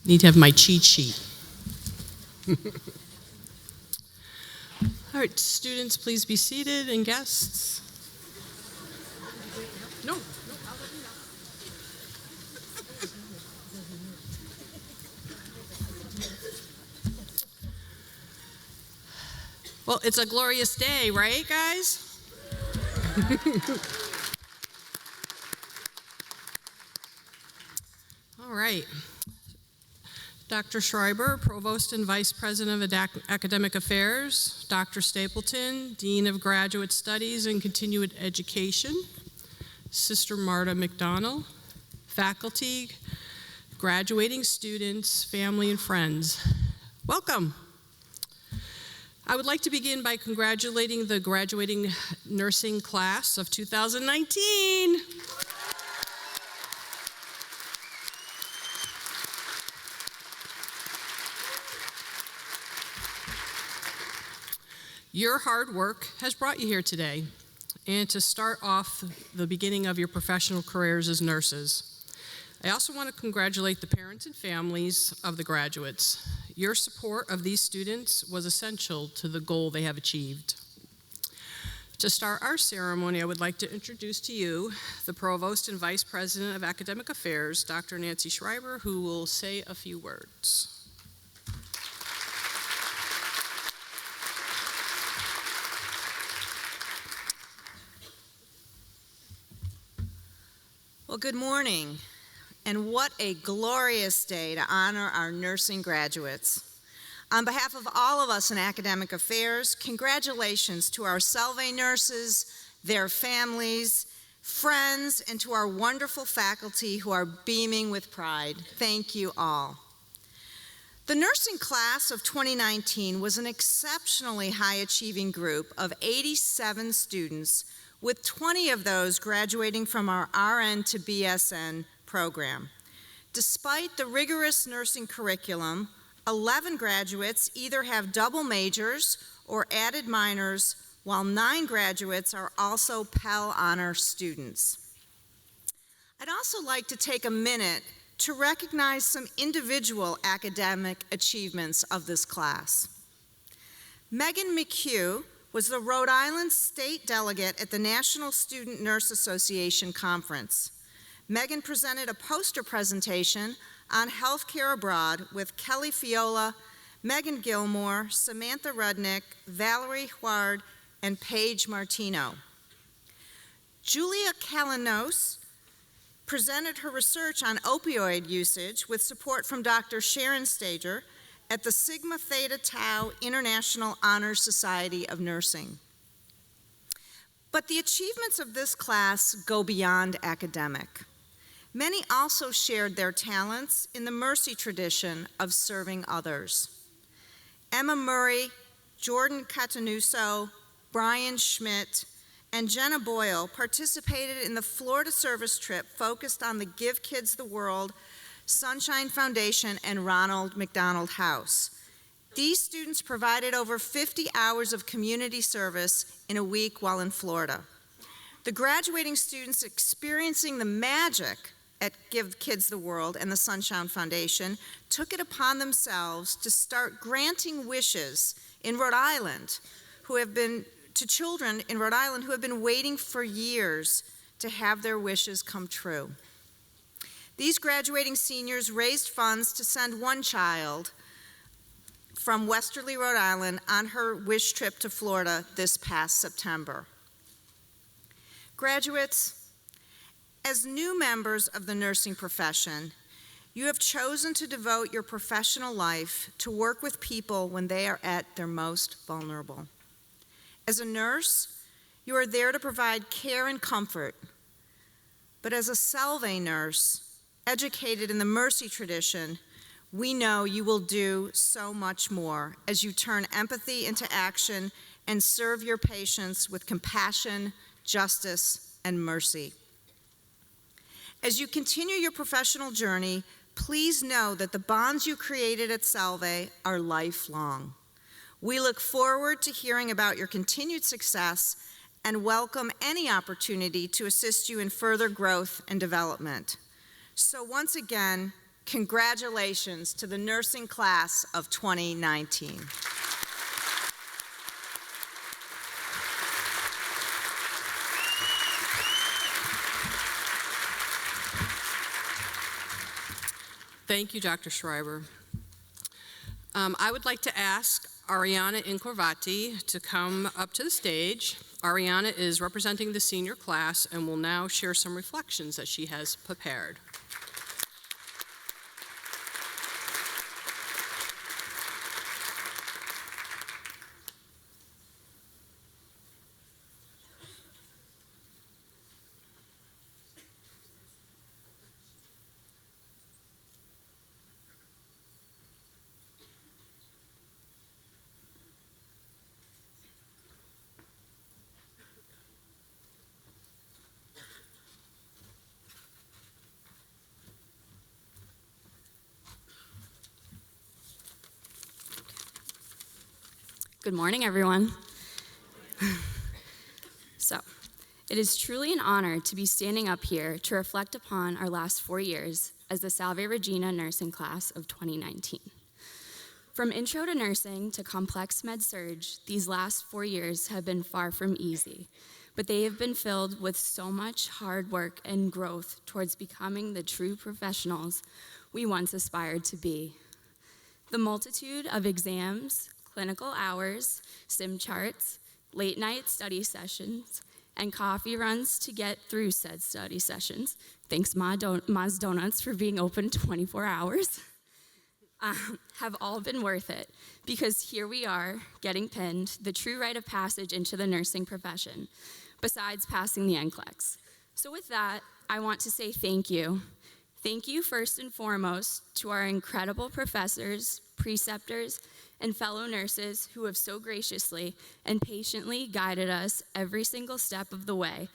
Need to have my cheat sheet. All right, students, please be seated, and guests. No. Well, it's a glorious day, right, guys? All right. Dr. Schreiber, Provost and Vice President of Academic Affairs, Dr. Stapleton, Dean of Graduate Studies and Continuing Education, Sister Marta McDonald, faculty, graduating students, family, and friends. Welcome. I would like to begin by congratulating the graduating nursing class of 2019. Your hard work has brought you here today, and to start off the beginning of your professional careers as nurses. I also want to congratulate the parents and families of the graduates. Your support of these students was essential to the goal they have achieved. To start our ceremony, I would like to introduce to you the Provost and Vice President of Academic Affairs, Dr. Nancy Schreiber, who will say a few words. Well, good morning, and what a glorious day to honor our nursing graduates. On behalf of all of us in Academic Affairs, congratulations to our Salve nurses, their families, friends, and to our wonderful faculty who are beaming with pride. Thank you all. The nursing class of 2019 was an exceptionally high-achieving group of 87 students, with 20 of those graduating from our RN to BSN program. Despite the rigorous nursing curriculum, 11 graduates either have double majors or added minors, while 9 graduates are also Pell Honor students. I'd also like to take a minute to recognize some individual academic achievements of this class. Megan McHugh was the Rhode Island State Delegate at the National Student Nurse Association Conference. Megan presented a poster presentation on healthcare abroad with Kelly Fiola, Megan Gilmore, Samantha Rudnick, Valerie Huard, and Paige Martino. Julia Kalinos presented her research on opioid usage with support from Dr. Sharon Stager at the Sigma Theta Tau International Honor Society of Nursing. But the achievements of this class go beyond academic. Many also shared their talents in the mercy tradition of serving others. Emma Murray, Jordan Catanuso, Brian Schmidt, and Jenna Boyle participated in the Florida service trip focused on the Give Kids the World, Sunshine Foundation, and Ronald McDonald House. These students provided over 50 hours of community service in a week while in Florida. The graduating students experiencing the magic at Give Kids the World and the Sunshine Foundation took it upon themselves to start granting wishes in Rhode Island to children in Rhode Island who have been waiting for years to have their wishes come true. These graduating seniors raised funds to send one child from Westerly, Rhode Island on her wish trip to Florida this past September. Graduates, as new members of the nursing profession, you have chosen to devote your professional life to work with people when they are at their most vulnerable. As a nurse, you are there to provide care and comfort. But as a Salve nurse, educated in the Mercy tradition, we know you will do so much more as you turn empathy into action and serve your patients with compassion, justice, and mercy. As you continue your professional journey, please know that the bonds you created at Salve are lifelong. We look forward to hearing about your continued success and welcome any opportunity to assist you in further growth and development. So once again, congratulations to the nursing class of 2019. Thank you, Dr. Schreiber. I would like to ask Ariana Incorvati to come up to the stage. Ariana is representing the senior class and will now share some reflections that she has prepared. Good morning, everyone. So, it is truly an honor to be standing up here to reflect upon our last 4 years as the Salve Regina nursing class of 2019. From intro to nursing to complex med-surg, these last 4 years have been far from easy, but they have been filled with so much hard work and growth towards becoming the true professionals we once aspired to be. The multitude of exams, clinical hours, sim charts, late night study sessions, and coffee runs to get through said study sessions. Thanks, Ma's Donuts, for being open 24 hours. Have all been worth it, because here we are, getting pinned, the true rite of passage into the nursing profession, besides passing the NCLEX. So with that, I want to say thank you. Thank you first and foremost to our incredible professors, preceptors, and fellow nurses who have so graciously and patiently guided us every single step of the way,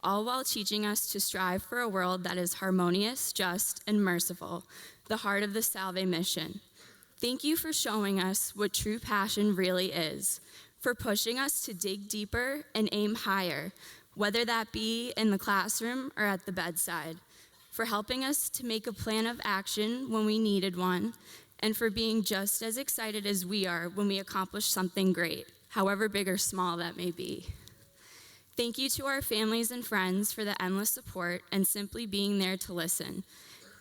all while teaching us to strive for a world that is harmonious, just, and merciful, the heart of the Salve mission. Thank you for showing us what true passion really is, for pushing us to dig deeper and aim higher, whether that be in the classroom or at the bedside, for helping us to make a plan of action when we needed one, and for being just as excited as we are when we accomplish something great, however big or small that may be. Thank you to our families and friends for the endless support and simply being there to listen.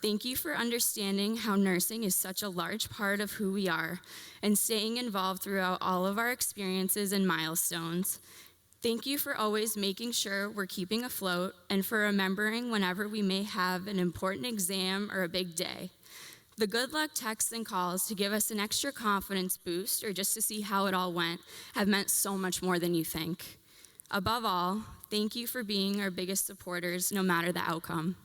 Thank you for understanding how nursing is such a large part of who we are and staying involved throughout all of our experiences and milestones. Thank you for always making sure we're keeping afloat and for remembering whenever we may have an important exam or a big day. The good luck texts and calls to give us an extra confidence boost or just to see how it all went have meant so much more than you think. Above all, thank you for being our biggest supporters no matter the outcome.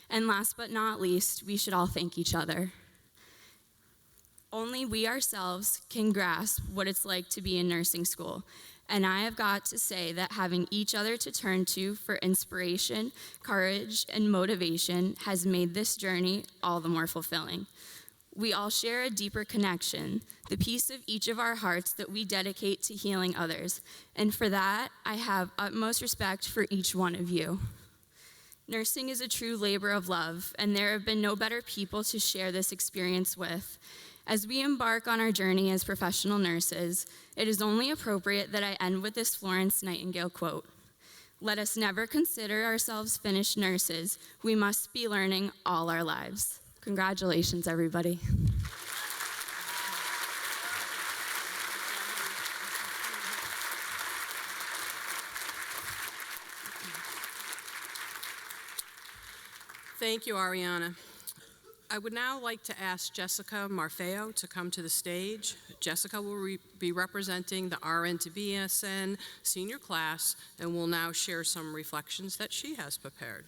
And last but not least, we should all thank each other. Only we ourselves can grasp what it's like to be in nursing school. And I have got to say that having each other to turn to for inspiration, courage, and motivation has made this journey all the more fulfilling. We all share a deeper connection, the piece of each of our hearts that we dedicate to healing others. And for that, I have utmost respect for each one of you. Nursing is a true labor of love, and there have been no better people to share this experience with. As we embark on our journey as professional nurses, it is only appropriate that I end with this Florence Nightingale quote. Let us never consider ourselves finished nurses. We must be learning all our lives. Congratulations, everybody. Thank you, Ariana. I would now like to ask Jessica Marfeo to come to the stage. Jessica will be representing the RN to BSN senior class and will now share some reflections that she has prepared.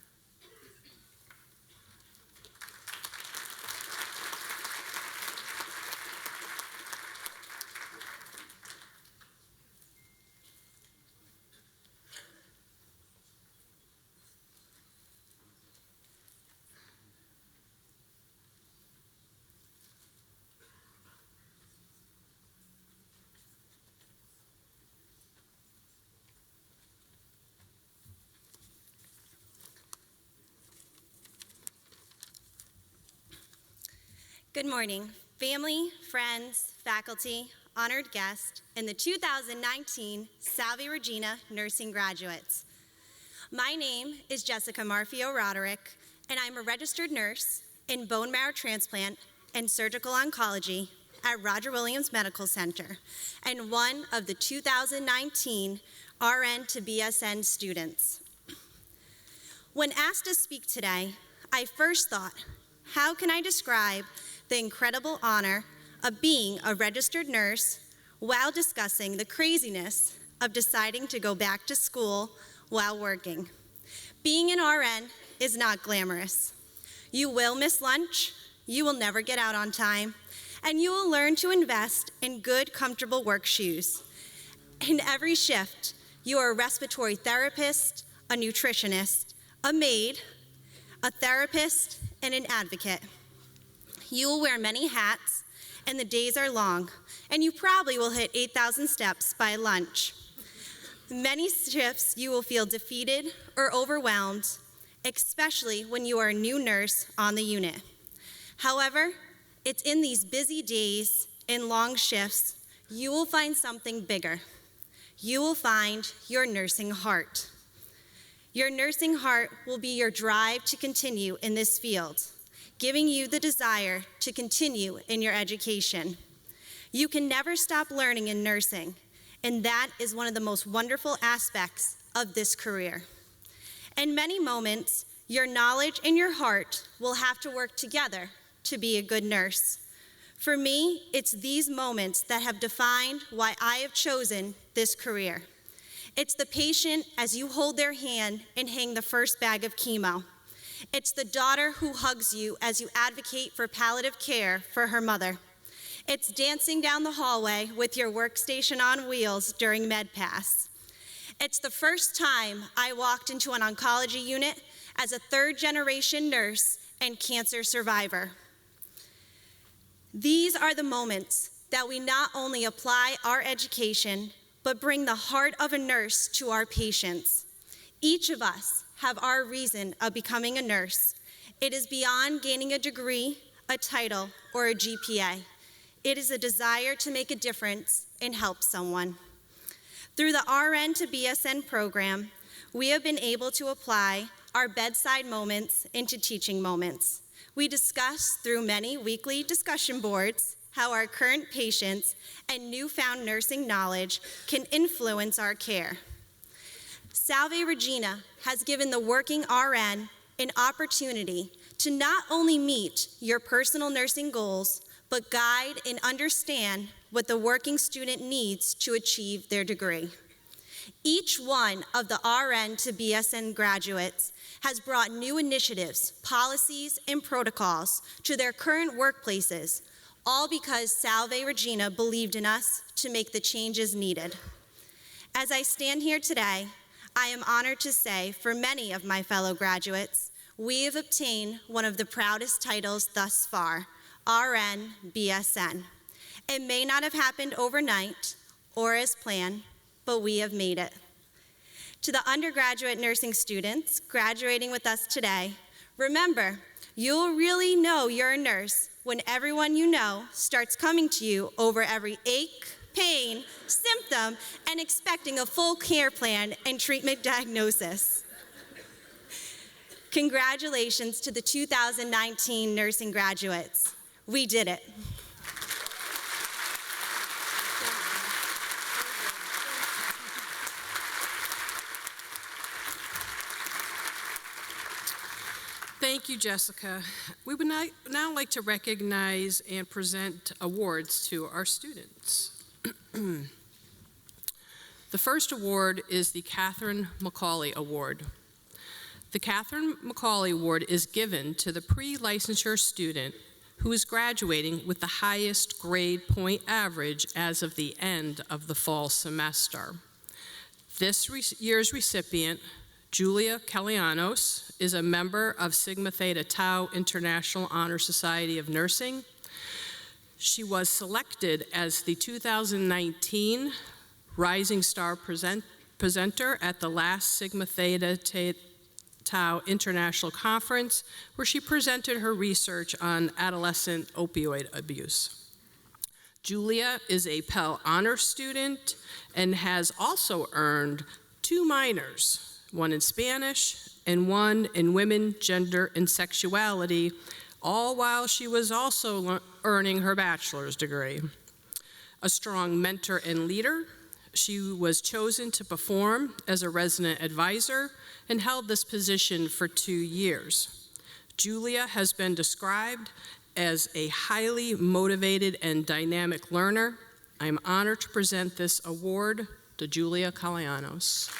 Good morning, family, friends, faculty, honored guests, and the 2019 Salve Regina nursing graduates. My name is Jessica Marfeo Roderick, and I'm a registered nurse in bone marrow transplant and surgical oncology at Roger Williams Medical Center, and one of the 2019 RN to BSN students. When asked to speak today, I first thought, how can I describe the incredible honor of being a registered nurse while discussing the craziness of deciding to go back to school while working? Being an RN is not glamorous. You will miss lunch, you will never get out on time, and you will learn to invest in good, comfortable work shoes. In every shift, you are a respiratory therapist, a nutritionist, a maid, a therapist, and an advocate. You will wear many hats, and the days are long, and you probably will hit 8,000 steps by lunch. Many shifts you will feel defeated or overwhelmed, especially when you are a new nurse on the unit. However, it's in these busy days and long shifts you will find something bigger. You will find your nursing heart. Your nursing heart will be your drive to continue in this field, giving you the desire to continue in your education. You can never stop learning in nursing, and that is one of the most wonderful aspects of this career. In many moments, your knowledge and your heart will have to work together to be a good nurse. For me, it's these moments that have defined why I have chosen this career. It's the patient as you hold their hand and hang the first bag of chemo. It's the daughter who hugs you as you advocate for palliative care for her mother. It's dancing down the hallway with your workstation on wheels during MedPass. It's the first time I walked into an oncology unit as a third-generation nurse and cancer survivor. These are the moments that we not only apply our education, but bring the heart of a nurse to our patients. Each of us have our reason of becoming a nurse. It is beyond gaining a degree, a title, or a GPA. It is a desire to make a difference and help someone. Through the RN to BSN program, we have been able to apply our bedside moments into teaching moments. We discuss through many weekly discussion boards how our current patients and newfound nursing knowledge can influence our care. Salve Regina has given the working RN an opportunity to not only meet your personal nursing goals, but guide and understand what the working student needs to achieve their degree. Each one of the RN to BSN graduates has brought new initiatives, policies, and protocols to their current workplaces, all because Salve Regina believed in us to make the changes needed. As I stand here today, I am honored to say for many of my fellow graduates, we have obtained one of the proudest titles thus far, RN BSN. It may not have happened overnight or as planned, but we have made it. To the undergraduate nursing students graduating with us today, remember, you'll really know you're a nurse when everyone you know starts coming to you over every ache, pain, symptom, and expecting a full care plan and treatment diagnosis. Congratulations to the 2019 nursing graduates. We did it. Thank you, Jessica. We would now like to recognize and present awards to our students. The first award is the Catherine Macaulay Award. The Catherine Macaulay Award is given to the pre-licensure student who is graduating with the highest grade point average as of the end of the fall semester. This year's recipient, Julia Kalianos, is a member of Sigma Theta Tau International Honor Society of Nursing. She was selected as the 2019 Rising Star presenter at the last Sigma Theta Tau International Conference, where she presented her research on adolescent opioid abuse. Julia is a Pell Honor student and has also earned 2 minors, one in Spanish and one in women, gender, and sexuality, all while she was also earning her bachelor's degree. A strong mentor and leader, she was chosen to perform as a resident advisor and held this position for 2 years. Julia has been described as a highly motivated and dynamic learner. I am honored to present this award to Julia Kalianos.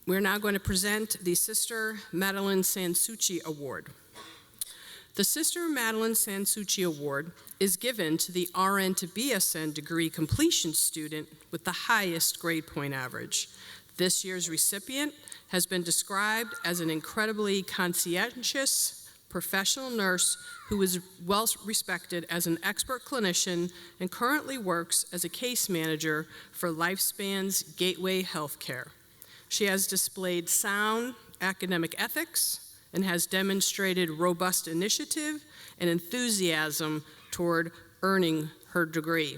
We're now going to present the Sister Madeline Sansucci Award. The Sister Madeline Sansucci Award is given to the RN to BSN degree completion student with the highest grade point average. This year's recipient has been described as an incredibly conscientious professional nurse who is well respected as an expert clinician and currently works as a case manager for Lifespan's Gateway Healthcare. She has displayed sound academic ethics and has demonstrated robust initiative and enthusiasm toward earning her degree.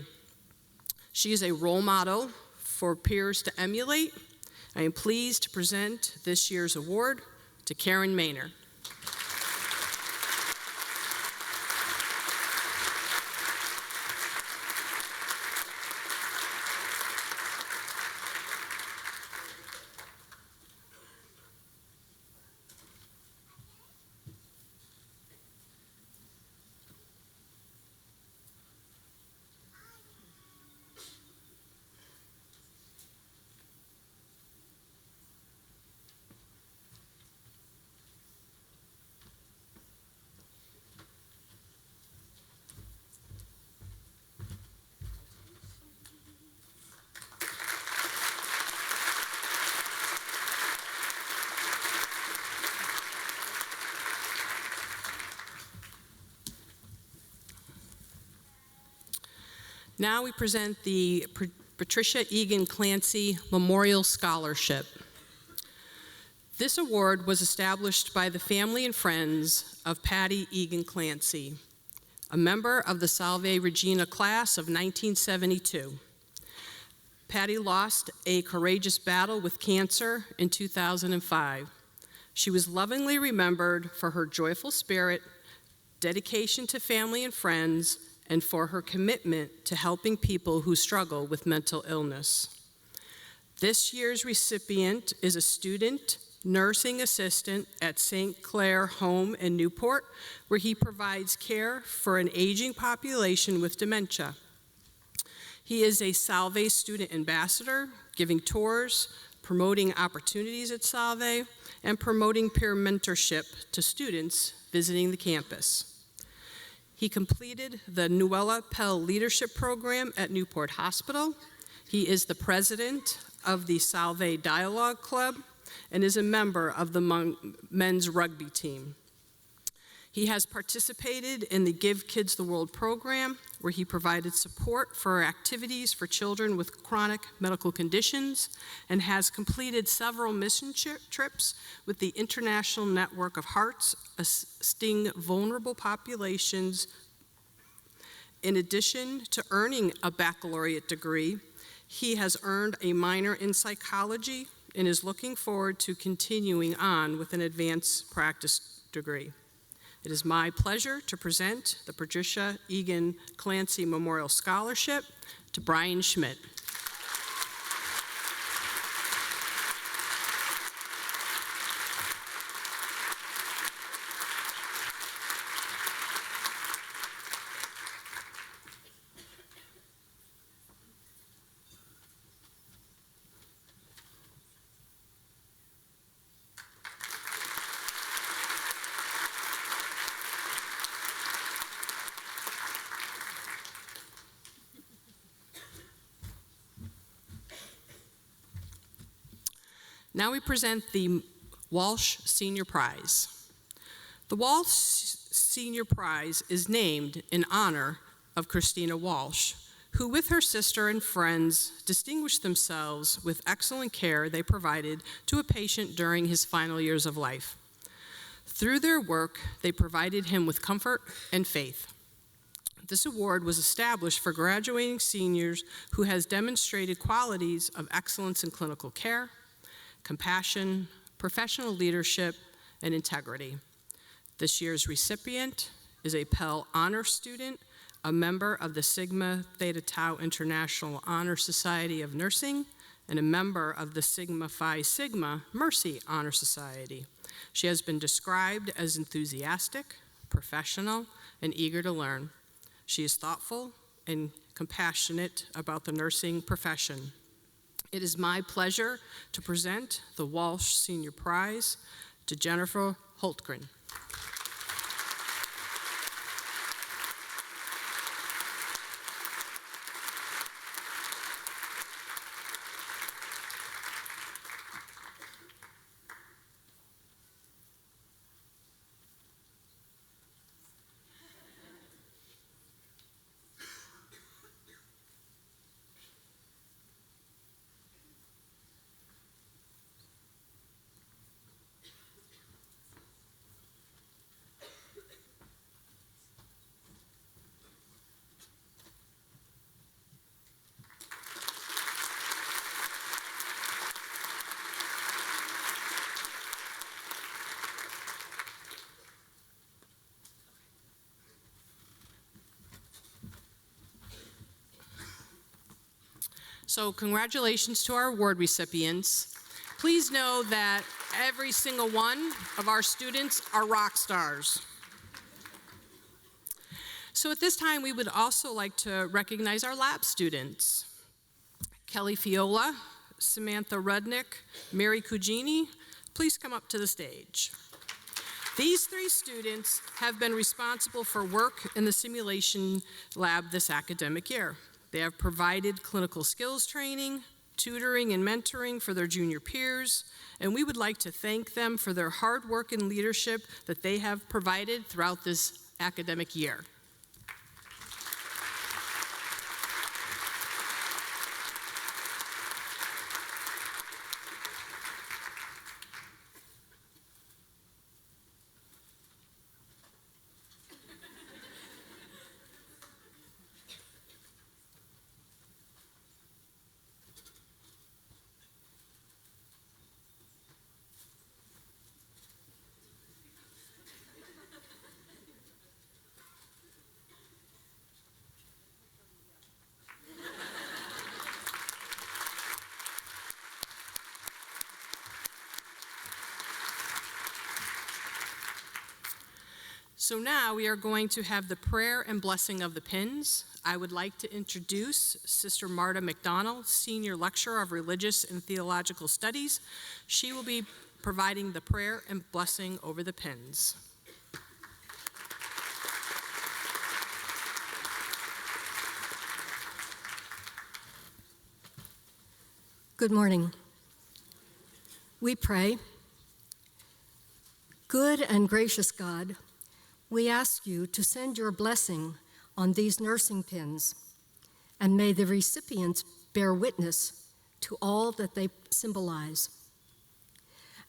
She is a role model for peers to emulate. I am pleased to present this year's award to Karen Maynor. Now we present the Patricia Egan Clancy Memorial Scholarship. This award was established by the family and friends of Patty Egan Clancy, a member of the Salve Regina class of 1972. Patty lost a courageous battle with cancer in 2005. She was lovingly remembered for her joyful spirit, dedication to family and friends, and for her commitment to helping people who struggle with mental illness. This year's recipient is a student nursing assistant at St. Clair Home in Newport, where he provides care for an aging population with dementia. He is a Salve student ambassador, giving tours, promoting opportunities at Salve, and promoting peer mentorship to students visiting the campus. He completed the Nuella Pell Leadership Program at Newport Hospital. He is the president of the Salve Dialogue Club and is a member of the men's rugby team. He has participated in the Give Kids the World program, where he provided support for activities for children with chronic medical conditions, and has completed several mission trips with the International Network of Hearts, assisting vulnerable populations. In addition to earning a baccalaureate degree, he has earned a minor in psychology and is looking forward to continuing on with an advanced practice degree. It is my pleasure to present the Patricia Egan Clancy Memorial Scholarship to Brian Schmidt. Now we present the Walsh Senior Prize. The Walsh Senior Prize is named in honor of Christina Walsh, who with her sister and friends distinguished themselves with excellent care they provided to a patient during his final years of life. Through their work, they provided him with comfort and faith. This award was established for graduating seniors who has demonstrated qualities of excellence in clinical care, compassion, professional leadership, and integrity. This year's recipient is a Pell Honor student, a member of the Sigma Theta Tau International Honor Society of Nursing, and a member of the Sigma Phi Sigma Mercy Honor Society. She has been described as enthusiastic, professional, and eager to learn. She is thoughtful and compassionate about the nursing profession. It is my pleasure to present the Walsh Senior Prize to Jennifer Holtgren. So congratulations to our award recipients. Please know that every single one of our students are rock stars. So at this time, we would also like to recognize our lab students. Kelly Fiola, Samantha Rudnick, Mary Cugini, please come up to the stage. These three students have been responsible for work in the simulation lab this academic year. They have provided clinical skills training, tutoring, and mentoring for their junior peers, and we would like to thank them for their hard work and leadership that they have provided throughout this academic year. So now we are going to have the prayer and blessing of the pins. I would like to introduce Sister Marta McDonald, Senior Lecturer of Religious and Theological Studies. She will be providing the prayer and blessing over the pins. Good morning. We pray. Good and gracious God, we ask you to send your blessing on these nursing pins, and may the recipients bear witness to all that they symbolize.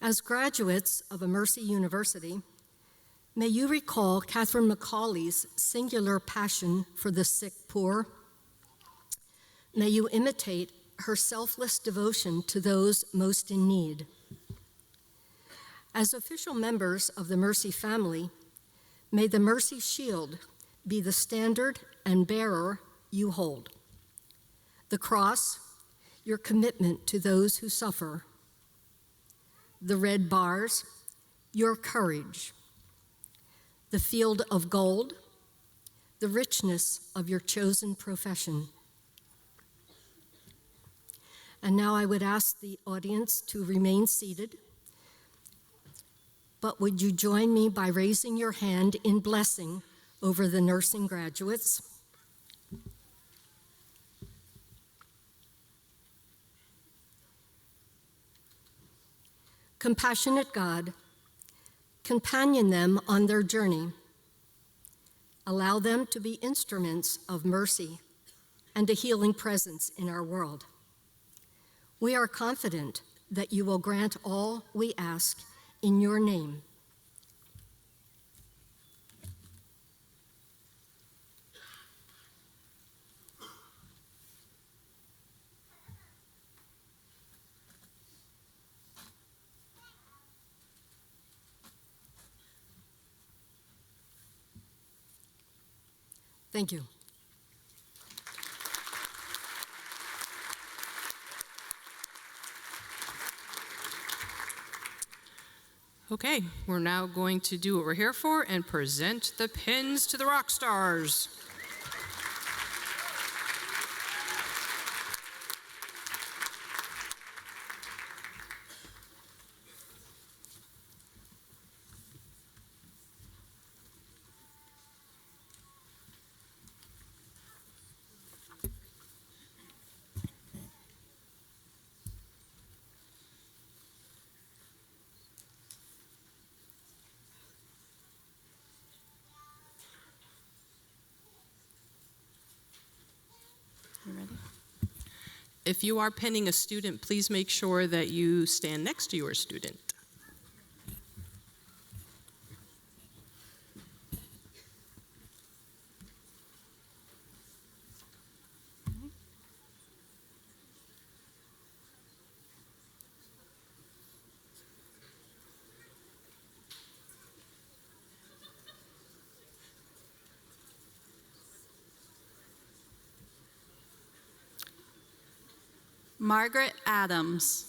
As graduates of a Mercy University, may you recall Catherine Macaulay's singular passion for the sick poor. May you imitate her selfless devotion to those most in need. As official members of the Mercy family, may the Mercy Shield be the standard and bearer you hold. The cross, your commitment to those who suffer. The red bars, your courage. The field of gold, the richness of your chosen profession. And now I would ask the audience to remain seated, but would you join me by raising your hand in blessing over the nursing graduates? Compassionate God, companion them on their journey. Allow them to be instruments of mercy and a healing presence in our world. We are confident that you will grant all we ask in your name. Thank you. Okay, we're now going to do what we're here for and present the pins to the rock stars. You ready? If you are pinning a student, please make sure that you stand next to your student. Margaret Adams.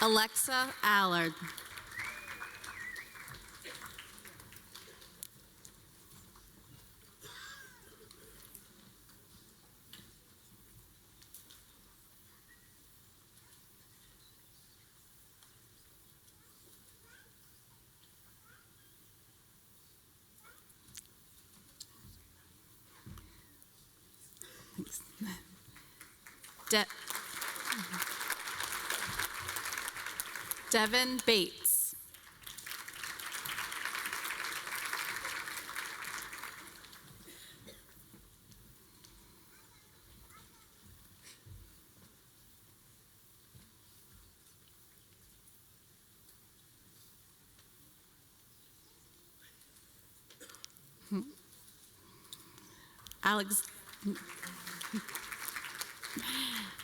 Alexa Allard. Devin Bates.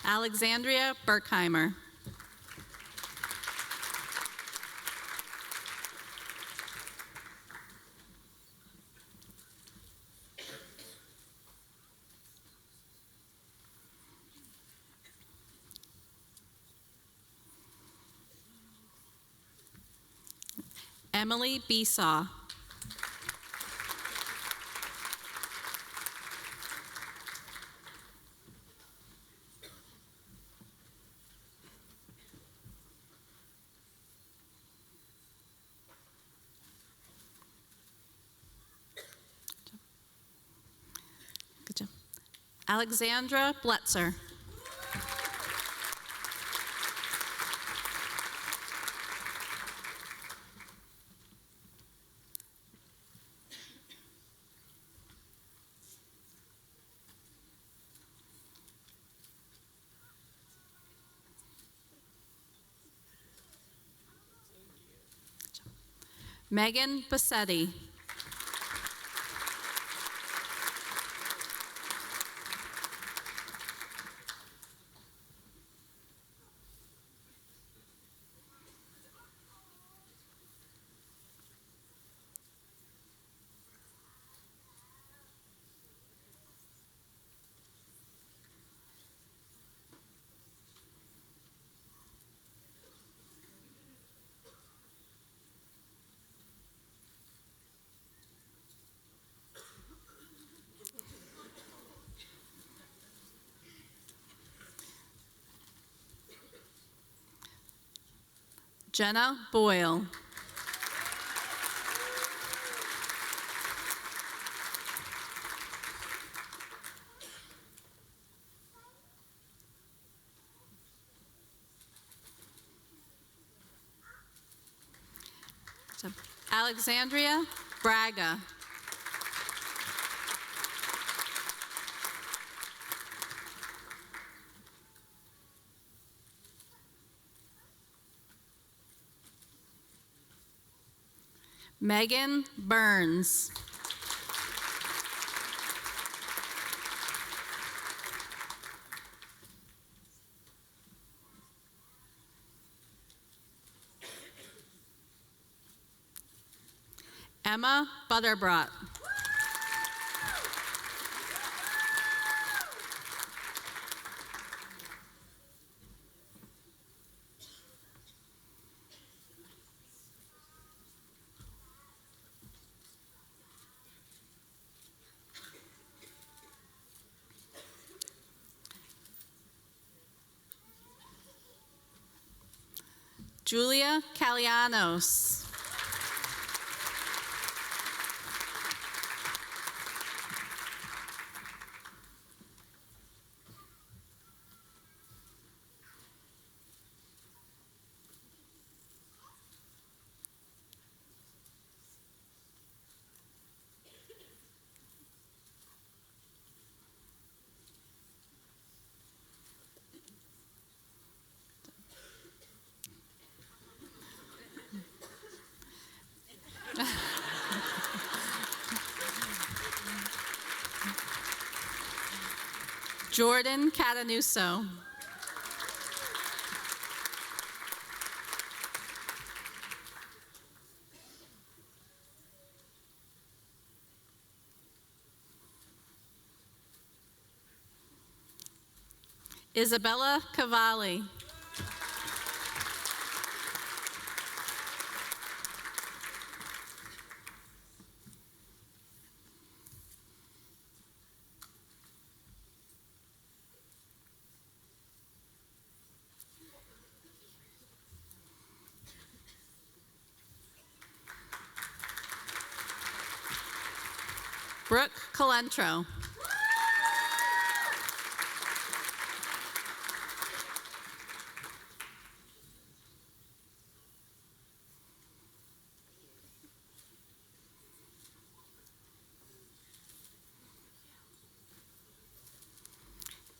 Alexandria Berkheimer. Emily Besaw. Good job. Alexandra Bletzer. Megan Bassetti. Jenna Boyle. Alexandria Braga. Megan Burns. Emma Butterbrot. Julia Calianos. Jordan Catanuso. Isabella Cavalli. Brooke Colentro.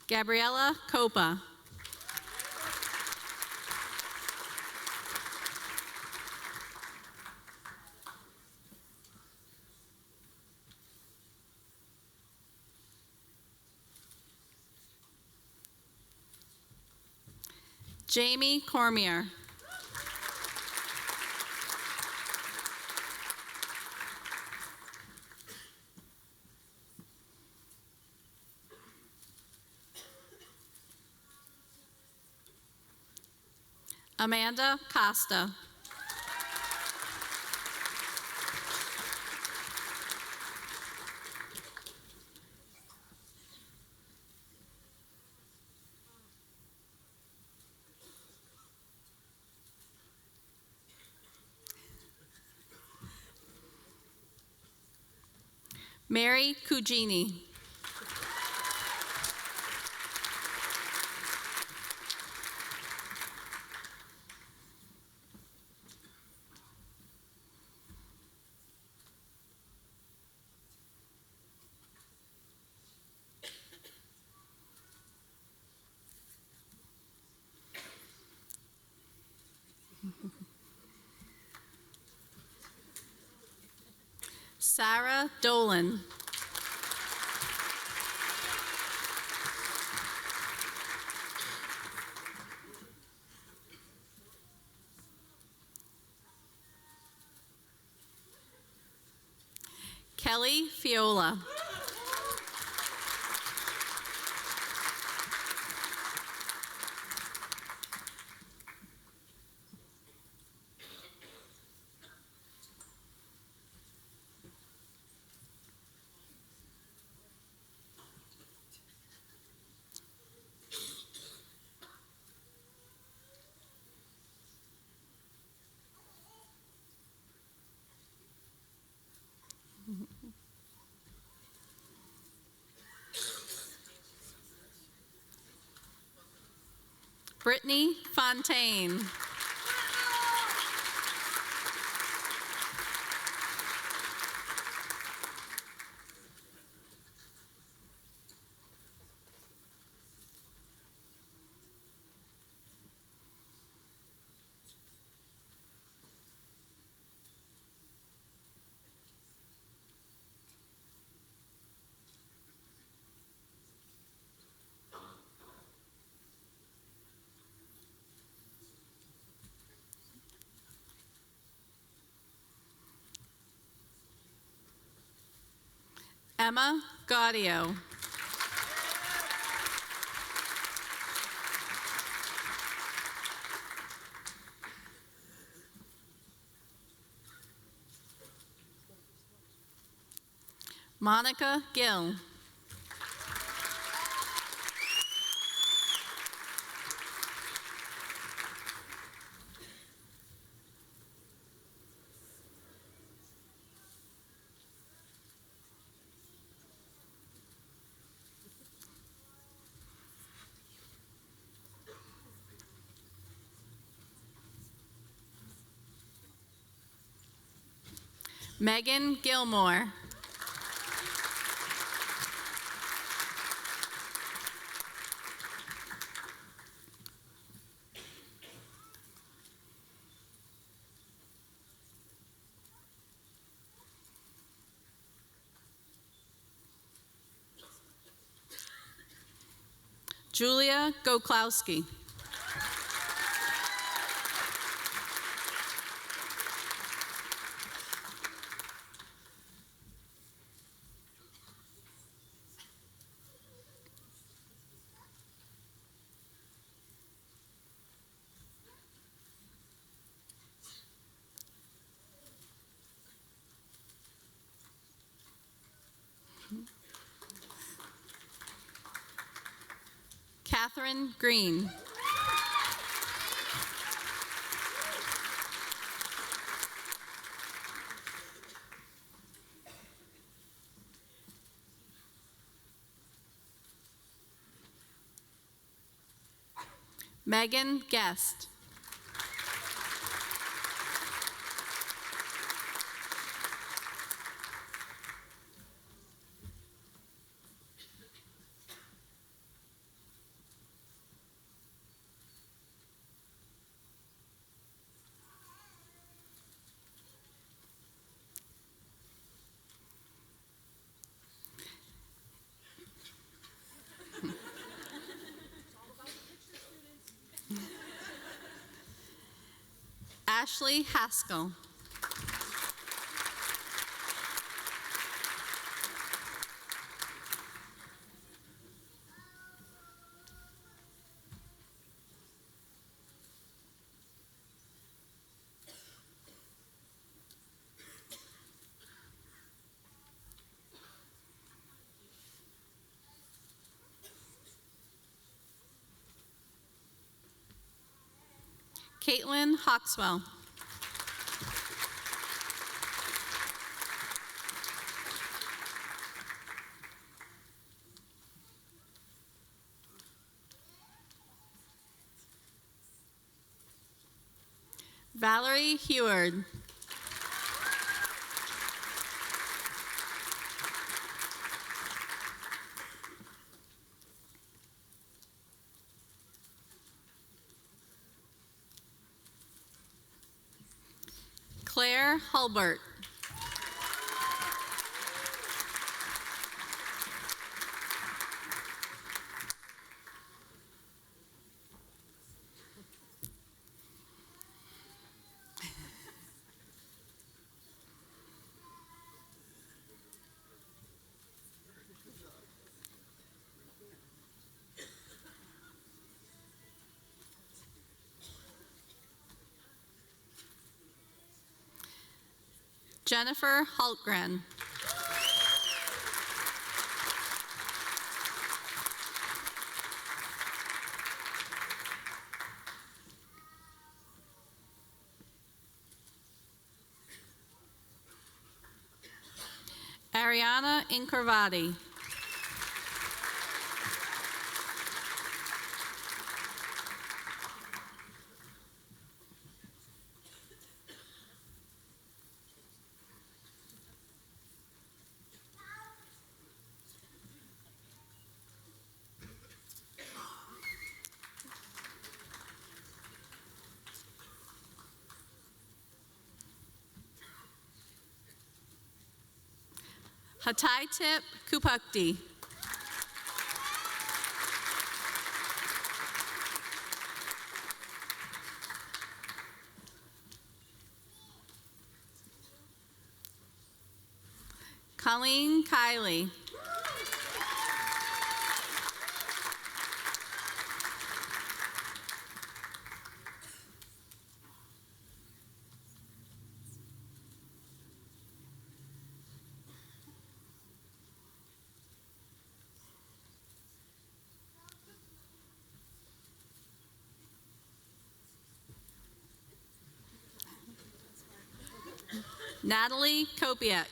Gabriella Copa. Jamie Cormier. Amanda Costa. Mary Cugini. Sarah Dolan. Kelly Fiola. Brittany Fontaine. Emma Gaudio. Monica Gill. Megan Gilmore. Julia Goklowski. Catherine Green. Megan Guest. Ashley Haskell. Caitlin Hawkswell. Valerie Heward. Claire Hulbert. Jennifer Hultgren. Ariana Incurvati. Hataitip Kupukti. Colleen Kiley. Natalie Kopiak.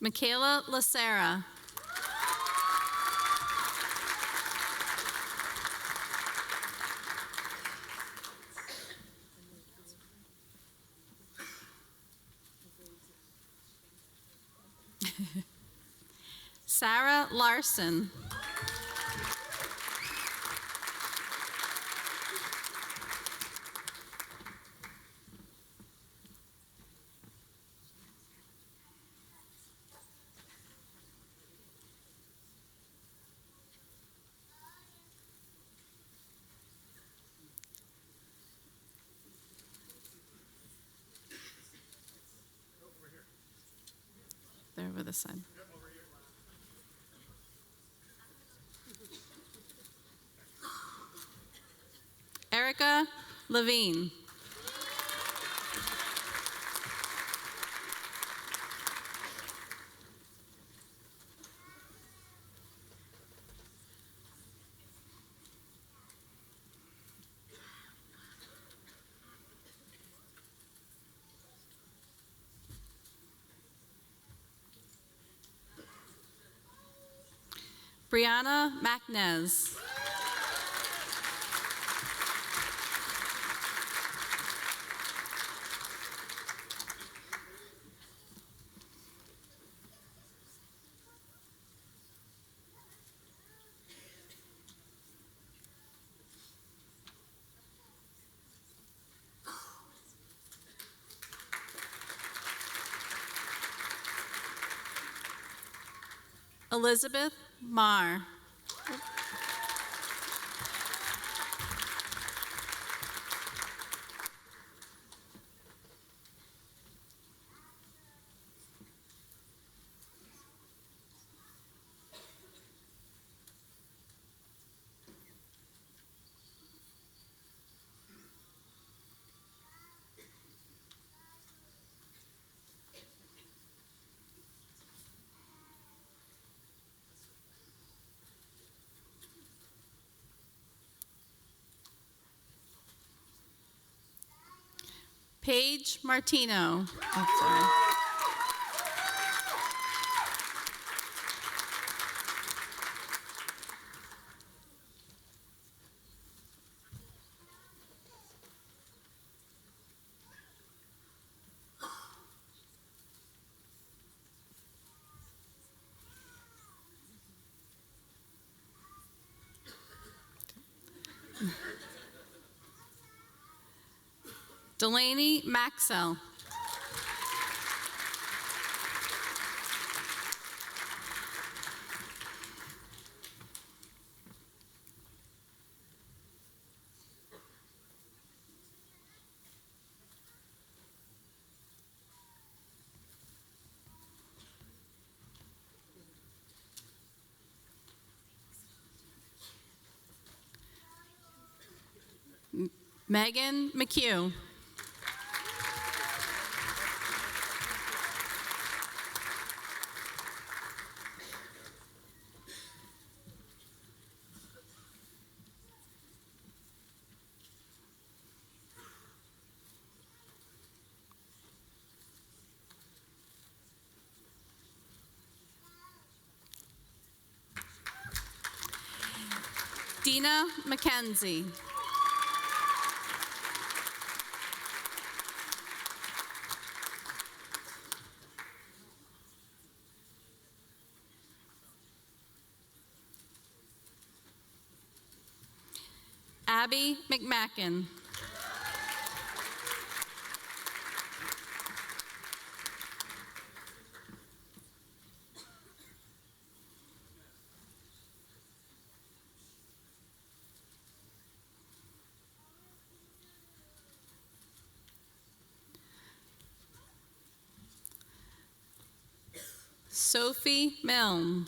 Michaela Lacera. Sarah Larson. They're over this side. Erica Levine. Brianna Macnez. Elizabeth Marr. Paige Martino. Oh, sorry. Delaney Maxwell. Megan McHugh. Dina McKenzie. Abby McMacken. Sophie Milne.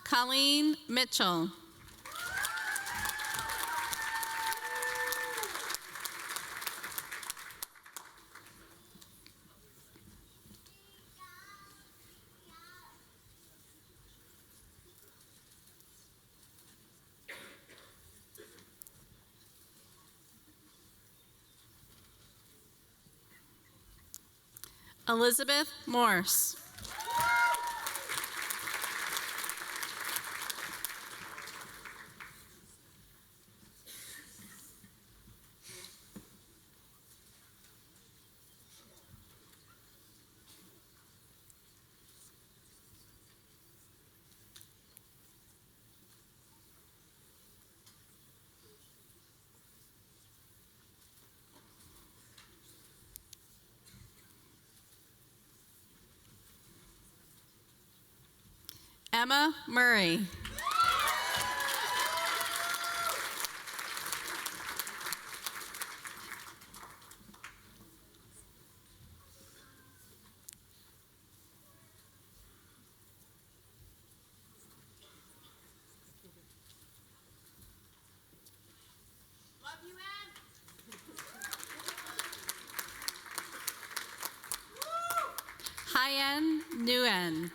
Colleen Mitchell. Elizabeth Morse. Emma Murray. Cheyenne Nguyen.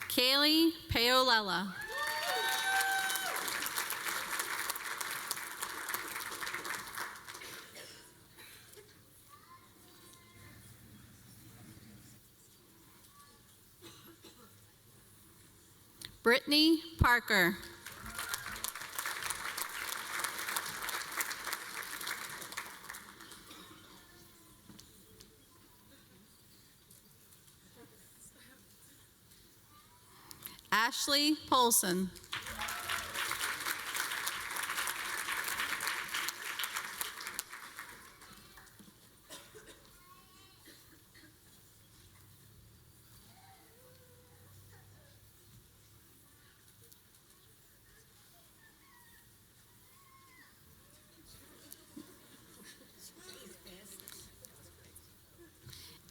Kaylee Paolela. Brittany Parker. Ashley Polson.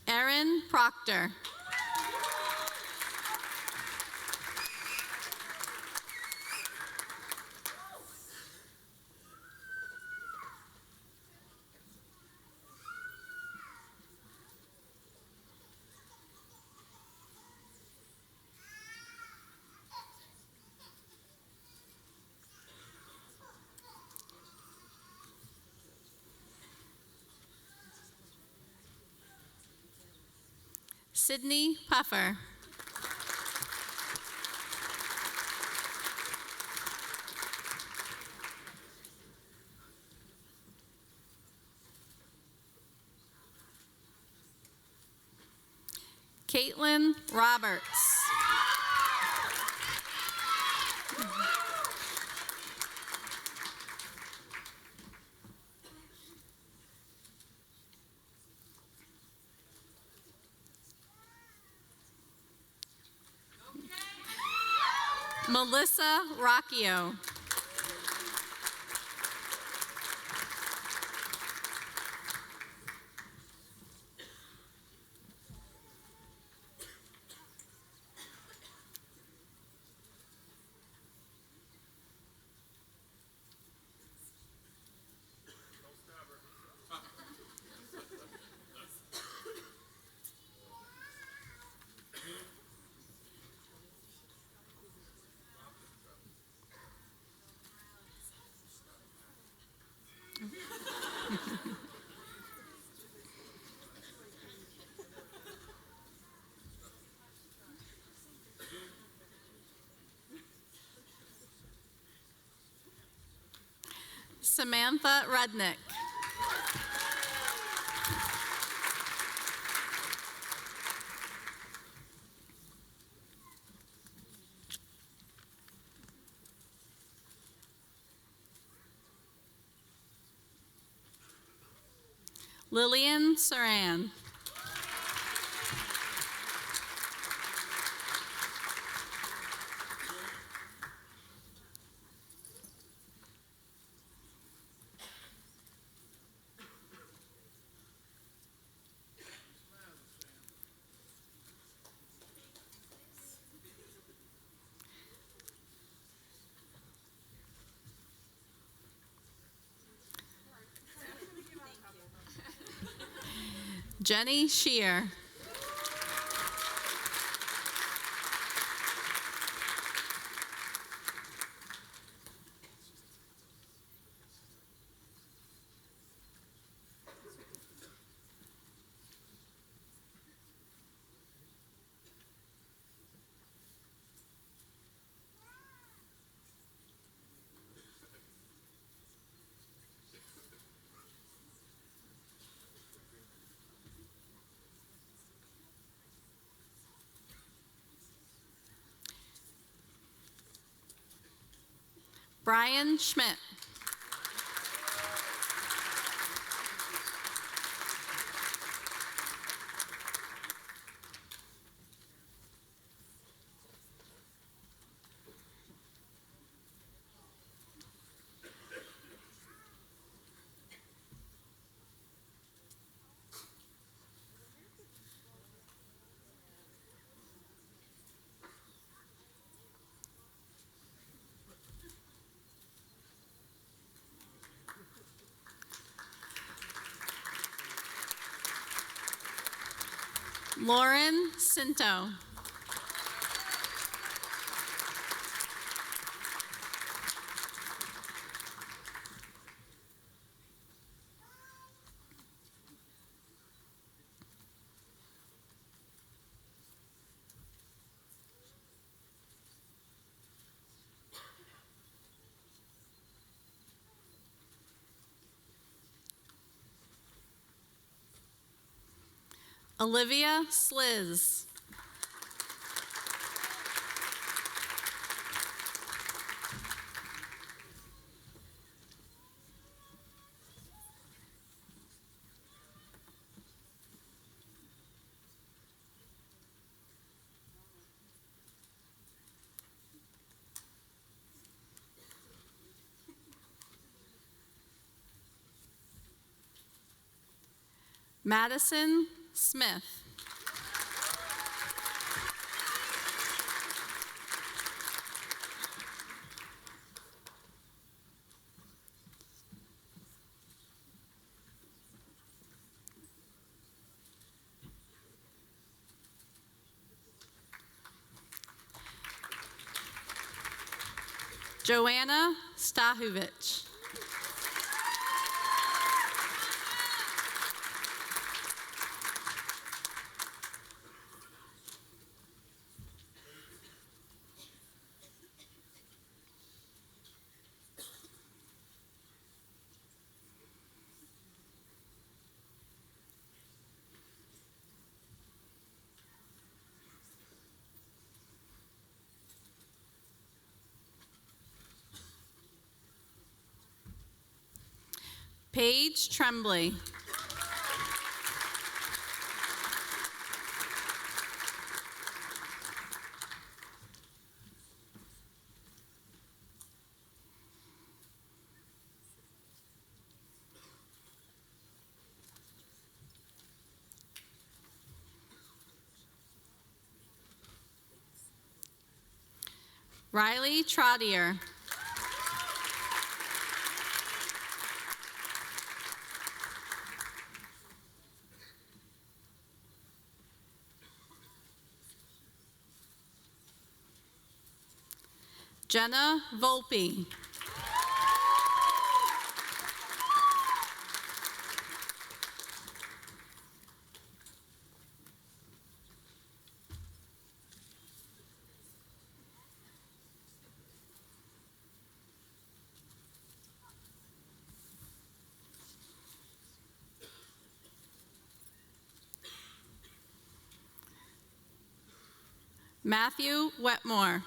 Erin Proctor. Sydney Puffer. Caitlin Roberts. Melissa Rocchio. Samantha Rudnick. Lillian Saran. Jenny Shear. Brian Schmidt. Lauren Cinto. Olivia Sliz. Madison Smith. Joanna Stahovich. Paige Tremblay. Riley Trottier. Jenna Volpe. Matthew Wetmore.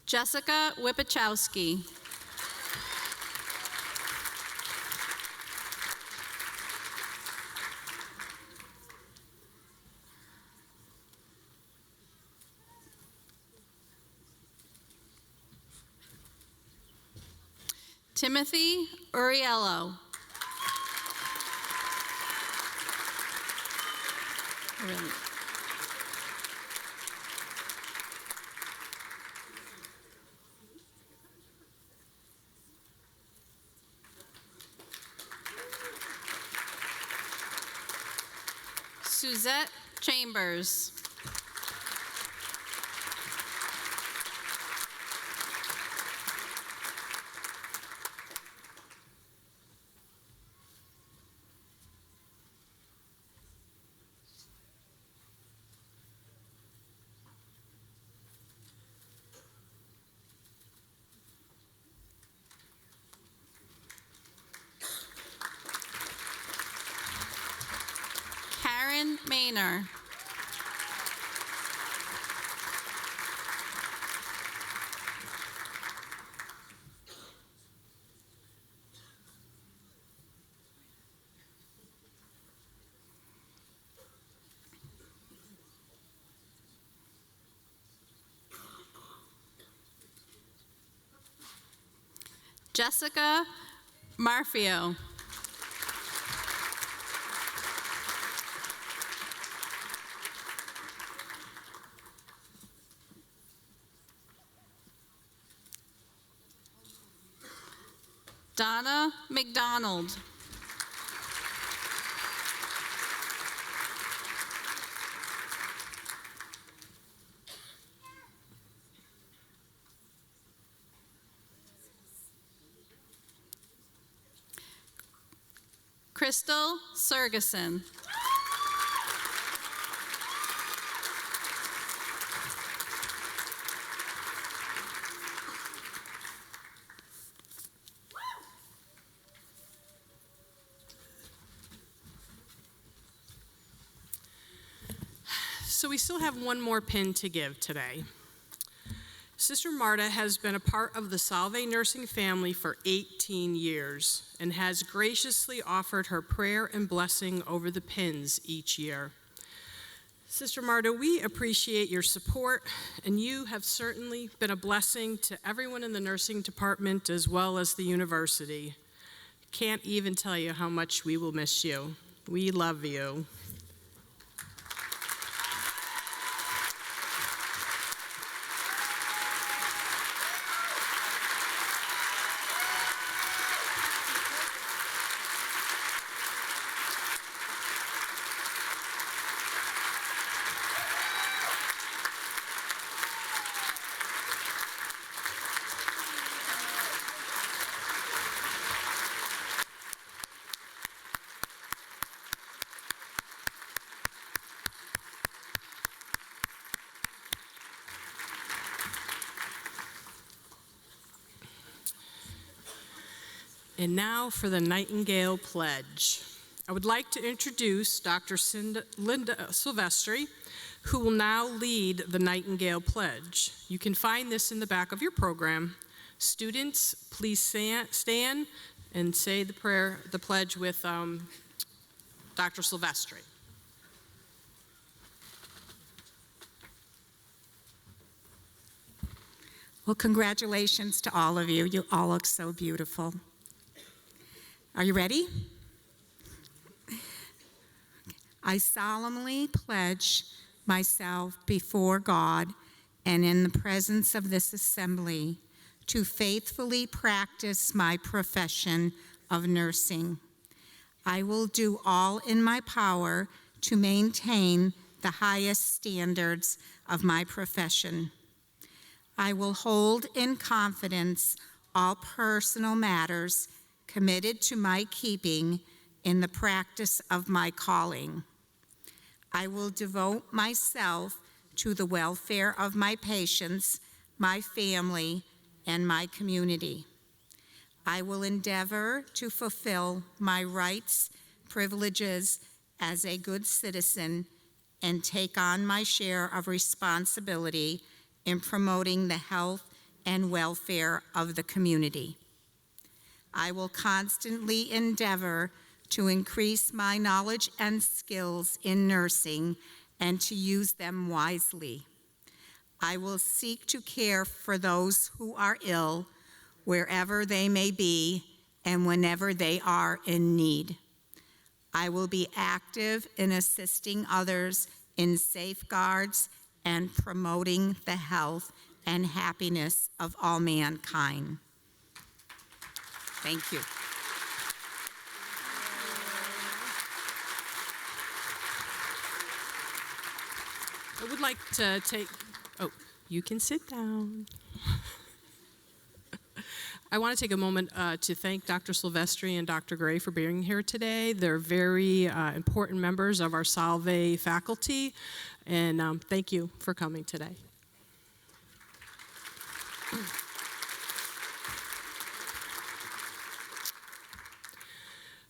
Jessica Wipachowski. Timothy Uriello. Suzette Chambers. Karen Maynor. Jessica Marfio. Donna McDonald. Crystal Sergeson. So we still have one more pin to give today. Sister Marta has been a part of the Salve nursing family for 18 years and has graciously offered her prayer and blessing over the pins each year. Sister Marta, we appreciate your support, and you have certainly been a blessing to everyone in the nursing department as well as the university. Can't even tell you how much we will miss you. We love you. And now for the Nightingale Pledge. I would like to introduce Dr. Linda Silvestri, who will now lead the Nightingale Pledge. You can find this in the back of your program. Students, please stand and say the pledge with Dr. Silvestri. Well, congratulations to all of you. You all look so beautiful. Are you ready? I solemnly pledge myself before God and in the presence of this assembly to faithfully practice my profession of nursing. I will do all in my power to maintain the highest standards of my profession. I will hold in confidence all personal matters committed to my keeping in the practice of my calling. I will devote myself to the welfare of my patients, my family, and my community. I will endeavor to fulfill my rights, privileges as a good citizen, and take on my share of responsibility in promoting the health and welfare of the community. I will constantly endeavor to increase my knowledge and skills in nursing and to use them wisely. I will seek to care for those who are ill, wherever they may be and whenever they are in need. I will be active in assisting others in safeguards and promoting the health and happiness of all mankind. Thank you. I would like to you can sit down. I want to take a moment to thank Dr. Silvestri and Dr. Gray for being here today. They're very important members of our Salve faculty, and thank you for coming today.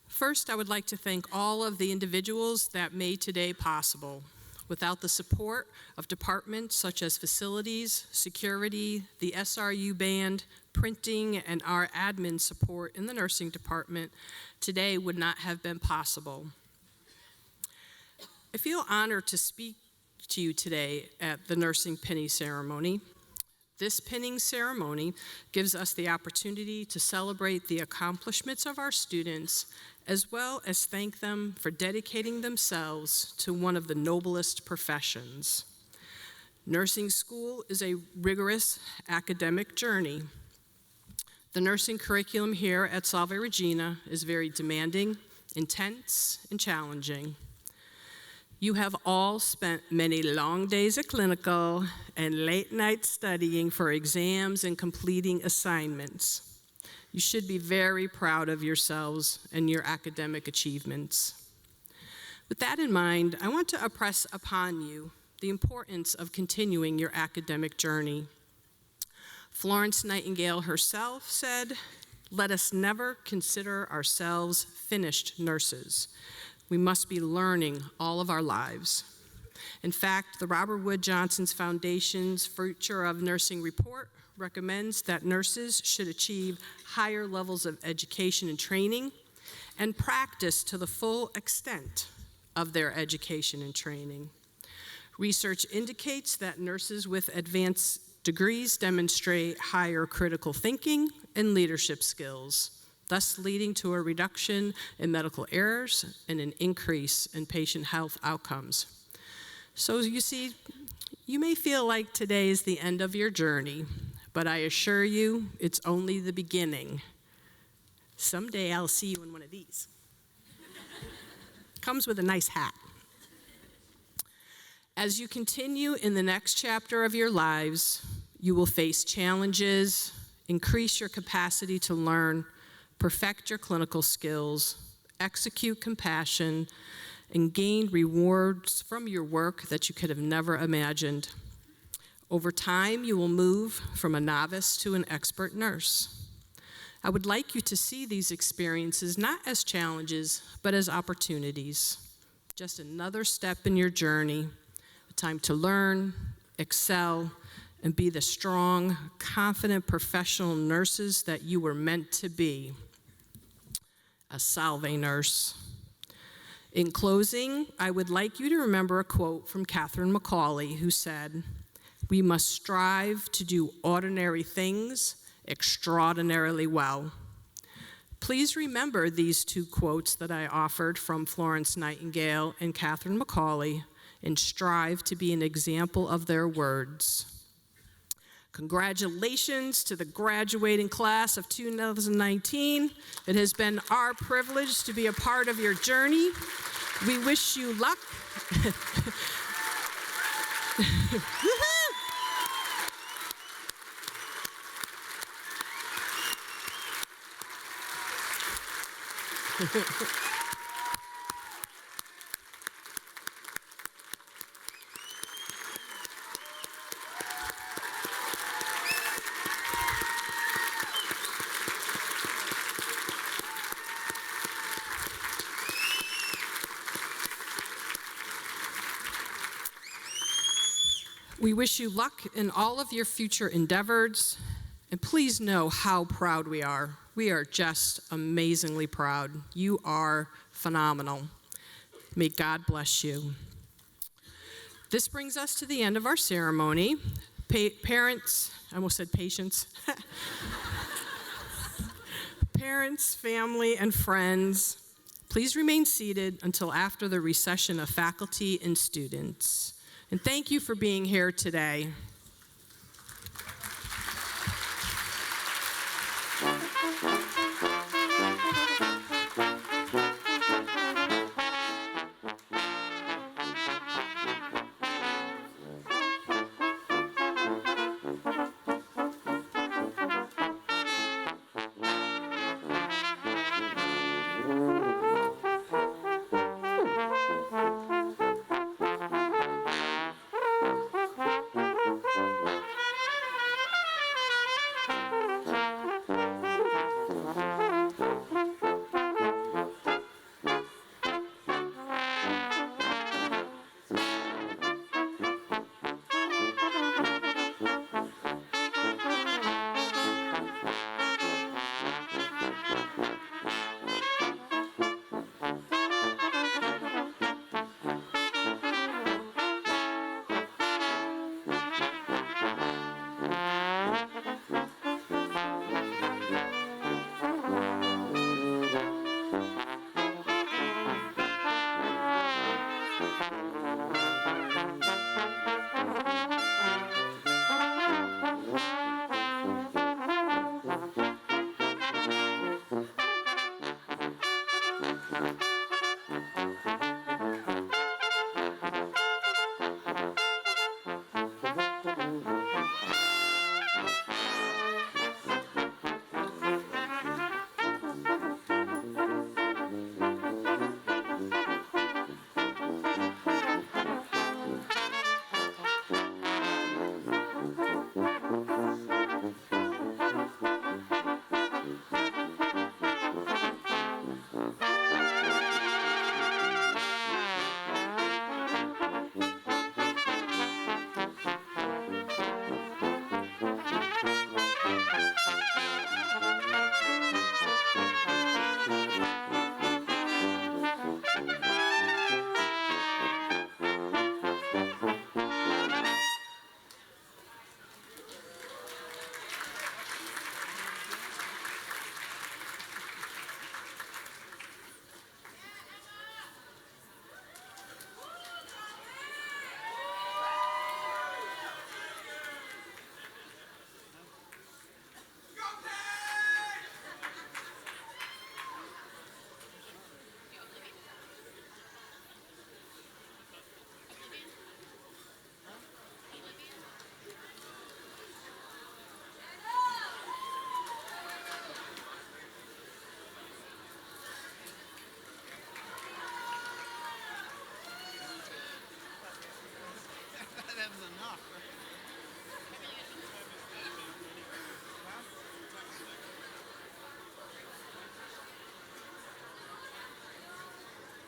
First, I would like to thank all of the individuals that made today possible. Without the support of departments such as facilities, security, the SRU band, printing, and our admin support in the nursing department, today would not have been possible. I feel honored to speak to you today at the Nursing Penny Ceremony. This pinning ceremony gives us the opportunity to celebrate the accomplishments of our students, as well as thank them for dedicating themselves to one of the noblest professions. Nursing school is a rigorous academic journey. The nursing curriculum here at Salve Regina is very demanding, intense, and challenging. You have all spent many long days at clinical and late nights studying for exams and completing assignments. You should be very proud of yourselves and your academic achievements. With that in mind, I want to impress upon you the importance of continuing your academic journey. Florence Nightingale herself said, "Let us never consider ourselves finished nurses. We must be learning all of our lives." In fact, the Robert Wood Johnson's Foundation's Future of Nursing report recommends that nurses should achieve higher levels of education and training and practice to the full extent of their education and training. Research indicates that nurses with advanced degrees demonstrate higher critical thinking and leadership skills, thus leading to a reduction in medical errors and an increase in patient health outcomes. So you see, you may feel like today is the end of your journey, but I assure you it's only the beginning. Someday I'll see you in one of these. Comes with a nice hat. As you continue in the next chapter of your lives, you will face challenges, increase your capacity to learn, perfect your clinical skills, execute compassion, and gain rewards from your work that you could have never imagined. Over time, you will move from a novice to an expert nurse. I would like you to see these experiences not as challenges, but as opportunities. Just another step in your journey, a time to learn, excel, and be the strong, confident professional nurses that you were meant to be. A Salve nurse. In closing, I would like you to remember a quote from Catherine Macaulay, who said, "We must strive to do ordinary things extraordinarily well." Please remember these two quotes that I offered from Florence Nightingale and Catherine Macaulay and strive to be an example of their words. Congratulations to the graduating class of 2019. It has been our privilege to be a part of your journey. We wish you luck. We wish you luck in all of your future endeavors, and please know how proud we are. We are just amazingly proud. You are phenomenal. May God bless you. This brings us to the end of our ceremony. Parents, I almost said patients. Parents, family, and friends, please remain seated until after the recession of faculty and students. And thank you for being here today. enough, right?